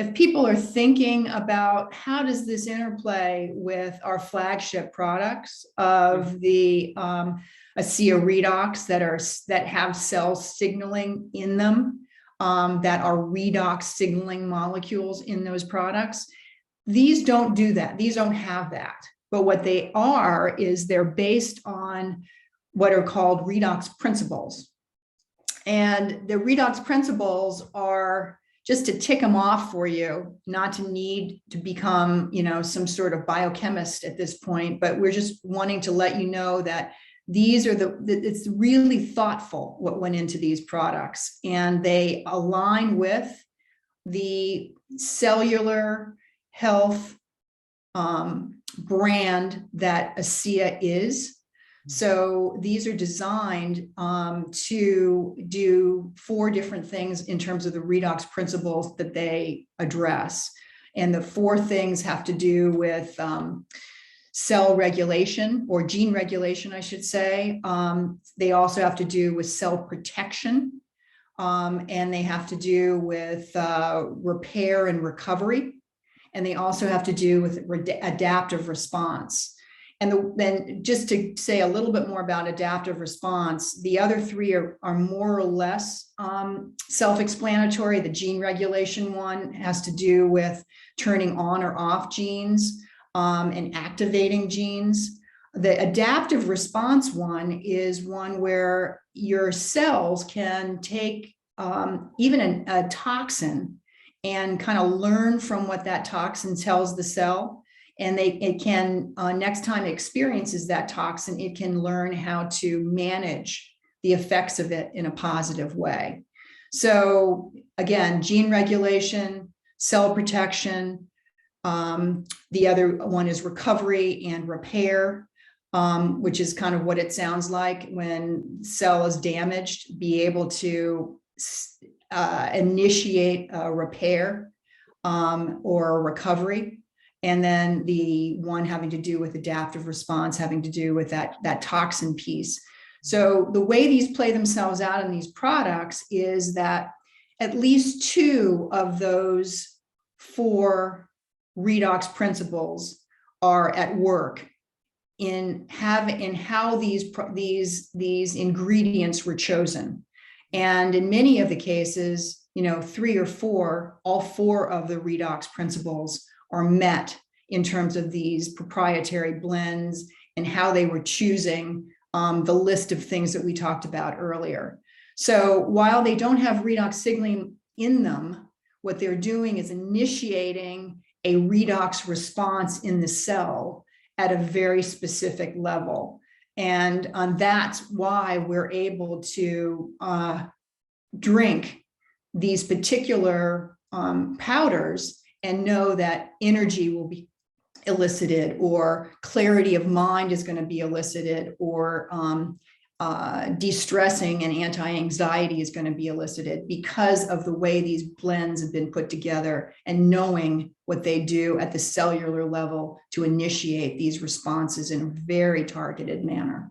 if people are thinking about how does this interplay with our flagship products of the ASEA Redox that have cell signaling in them, that are redox signaling molecules in those products, these don't do that. These don't have that. But what they are is they're based on what are called redox principles. And the redox principles are, just to tick them off for you, not to need to become, some sort of biochemist at this point, but we're just wanting to let you know that these are it's really thoughtful what went into these products, and they align with the cellular health brand that ASEA is. So these are designed to do 4 different things in terms of the redox principles that they address. And the 4 things have to do with cell regulation, or gene regulation, I should say. They also have to do with cell protection, and they have to do with repair and recovery. And they also have to do with adaptive response. And then just to say a little bit more about adaptive response, the other 3 are more or less self-explanatory. The gene regulation one has to do with turning on or off genes and activating genes. The adaptive response one is one where your cells can take even a toxin and kind of learn from what that toxin tells the cell. And it can, next time it experiences that toxin, it can learn how to manage the effects of it in a positive way. So again, gene regulation, cell protection. The other one is recovery and repair, which is kind of what it sounds like when cell is damaged, be able to initiate a repair or a recovery. And then the one having to do with adaptive response, having to do with that toxin piece. So the way these play themselves out in these products is that at least 2 of those 4 redox principles are at work in how these ingredients were chosen. And in many of the cases, 3 or 4, all 4 of the redox principles are met in terms of these proprietary blends and how they were choosing the list of things that we talked about earlier. So while they don't have redox signaling in them, what they're doing is initiating a redox response in the cell at a very specific level. And that's why we're able to drink these particular powders and know that energy will be elicited, or clarity of mind is going to be elicited, or de-stressing and anti-anxiety is going to be elicited because of the way these blends have been put together, and knowing what they do at the cellular level to initiate these responses in a very targeted manner.